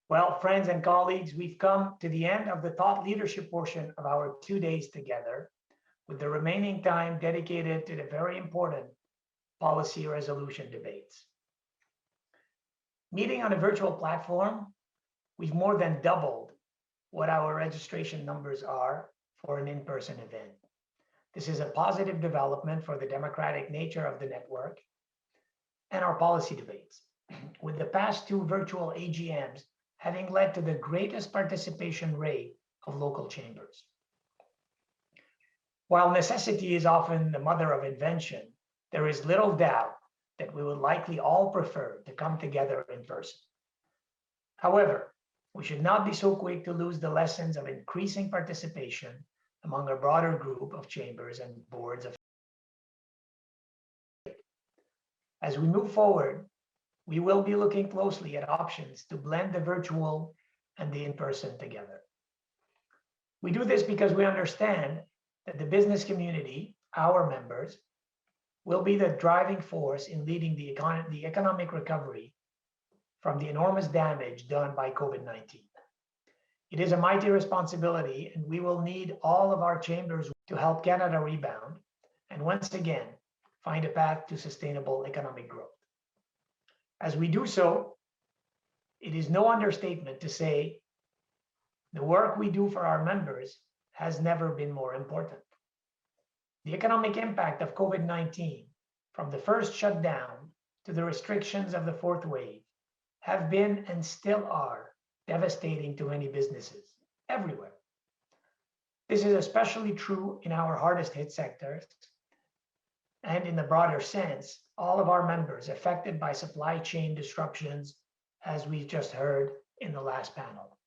Well, friends and colleagues, we've come to the end of the thought leadership portion of our 2 days together, with the remaining time dedicated to the very important policy resolution debates. Meeting on a virtual platform, we've more than doubled what our registration numbers are for an in-person event. This is a positive development for the democratic nature of the network and our policy debates, with the past 2 virtual AGMs having led to the greatest participation rate of local chambers. While necessity is often the mother of invention, there is little doubt that we would likely all prefer to come together in person. However, we should not be so quick to lose the lessons of increasing participation among a broader group of chambers and boards of. As we move forward, we will be looking closely at options to blend the virtual and the in-person together. We do this because we understand that the business community, our members, will be the driving force in leading the economic recovery from the enormous damage done by COVID-19. It is a mighty responsibility, and we will need all of our chambers to help Canada rebound and once again find a path to sustainable economic growth. As we do so, it is no understatement to say the work we do for our members has never been more important. The economic impact of COVID-19, from the first shutdown to the restrictions of the 4th wave, have been and still are devastating to many businesses everywhere. This is especially true in our hardest hit sectors, and in the broader sense, all of our members affected by supply chain disruptions, as we just heard in the last panel.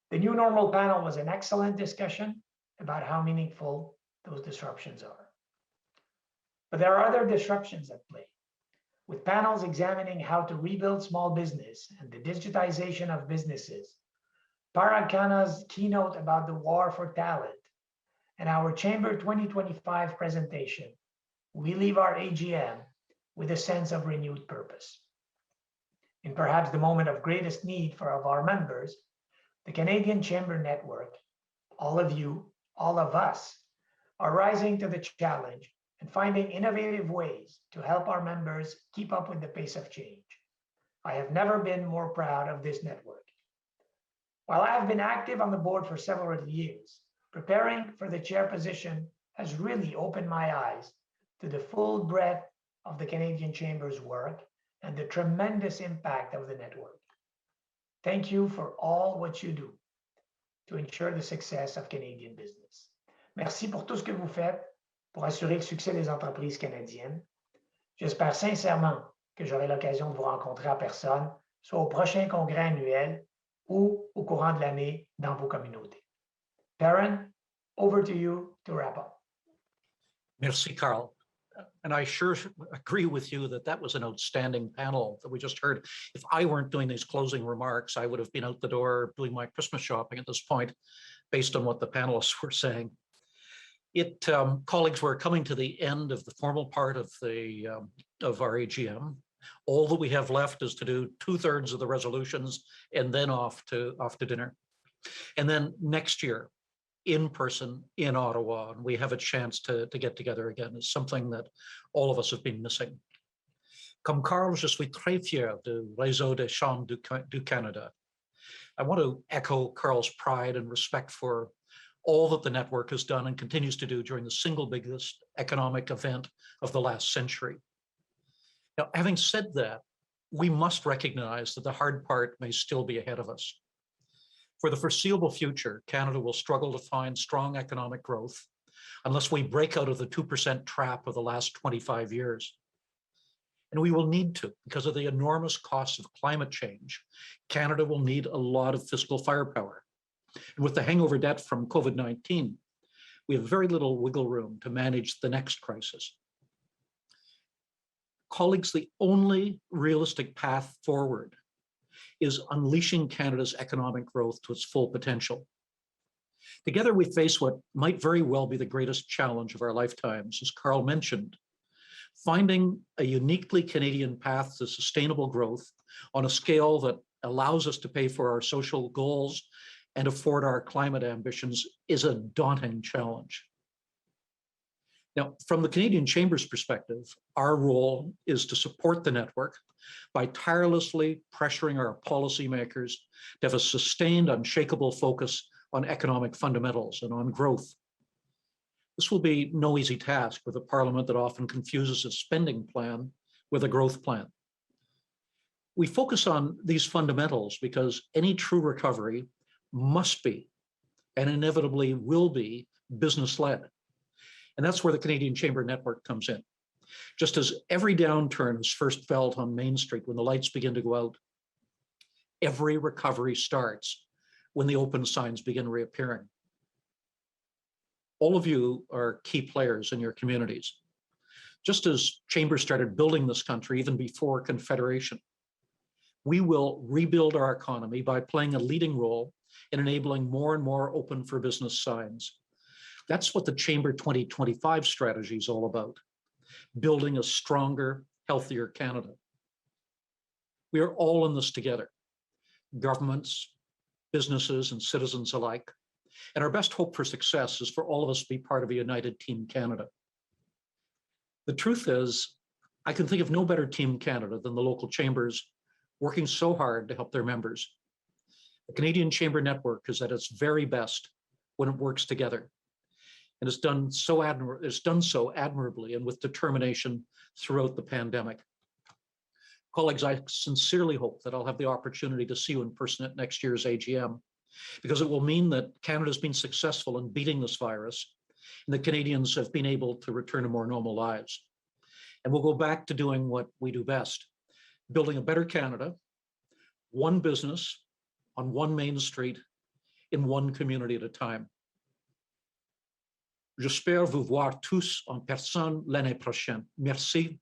The New Normal panel was an excellent discussion about how meaningful those disruptions are. But there are other disruptions at play, with panels examining how to rebuild small business and the digitization of businesses, Parag Khanna's keynote about the war for talent, and our Chamber 2025 presentation. We leave our AGM with a sense of renewed purpose. In perhaps the moment of greatest need for our members, the Canadian Chamber Network, all of you, all of us, are rising to the challenge and finding innovative ways to help our members keep up with the pace of change. I have never been more proud of this network. While I have been active on the board for several years, preparing for the chair position has really opened my eyes to the full breadth of the Canadian Chamber's work and the tremendous impact of the network. Thank you for all what you do to ensure the success of Canadian business. Merci pour tout ce que vous faites pour assurer le succès des entreprises canadiennes. J'espère sincèrement que j'aurai l'occasion de vous rencontrer en personne, soit au prochain congrès annuel ou au courant de l'année dans vos communautés. Perrin, over to you to wrap up. Merci, Carl. And I sure agree with you that that was an outstanding panel that we just heard. If I weren't doing these closing remarks, I would have been out the door doing my Christmas shopping at this point, based on what the panelists were saying. Colleagues, we're coming to the end of the formal part of our AGM. All that we have left is to do 2/3 of the resolutions and then off to dinner. And then next year, in person in Ottawa, and we have a chance to get together again. Is something that all of us have been missing. Comme Carl, je suis très fier du Réseau des Chambres du Canada. I want to echo Carl's pride and respect for all that the network has done and continues to do during the single biggest economic event of the last century. Now, having said that, we must recognize that the hard part may still be ahead of us. For the foreseeable future, Canada will struggle to find strong economic growth unless we break out of the 2% trap of the last 25 years. And we will need to, because of the enormous costs of climate change. Canada will need a lot of fiscal firepower. And with the hangover debt from COVID-19, we have very little wiggle room to manage the next crisis. Colleagues, the only realistic path forward is unleashing Canada's economic growth to its full potential. Together, we face what might very well be the greatest challenge of our lifetimes, as Carl mentioned, finding a uniquely Canadian path to sustainable growth on a scale that allows us to pay for our social goals and afford our climate ambitions is a daunting challenge. Now, from the Canadian Chamber's perspective, our role is to support the network by tirelessly pressuring our policymakers to have a sustained, unshakable focus on economic fundamentals and on growth. This will be no easy task with a parliament that often confuses a spending plan with a growth plan. We focus on these fundamentals because any true recovery must be, and inevitably will be, business-led. And that's where the Canadian Chamber Network comes in. Just as every downturn is first felt on Main Street when the lights begin to go out, every recovery starts when the open signs begin reappearing. All of you are key players in your communities. Just as Chambers started building this country even before Confederation, we will rebuild our economy by playing a leading role in enabling more and more open for business signs. That's what the Chamber 2025 strategy is all about, building a stronger, healthier Canada. We are all in this together, governments, businesses, and citizens alike. And our best hope for success is for all of us to be part of a united Team Canada. The truth is, I can think of no better Team Canada than the local chambers working so hard to help their members. The Canadian Chamber Network is at its very best when it works together. And it's done so admirably and with determination throughout the pandemic. Colleagues, I sincerely hope that I'll have the opportunity to see you in person at next year's AGM, because it will mean that Canada's been successful in beating this virus and that Canadians have been able to return to more normal lives. And we'll go back to doing what we do best, building a better Canada, one business on one Main Street in one community at a time. J'espère vous voir tous en personne l'année prochaine. Merci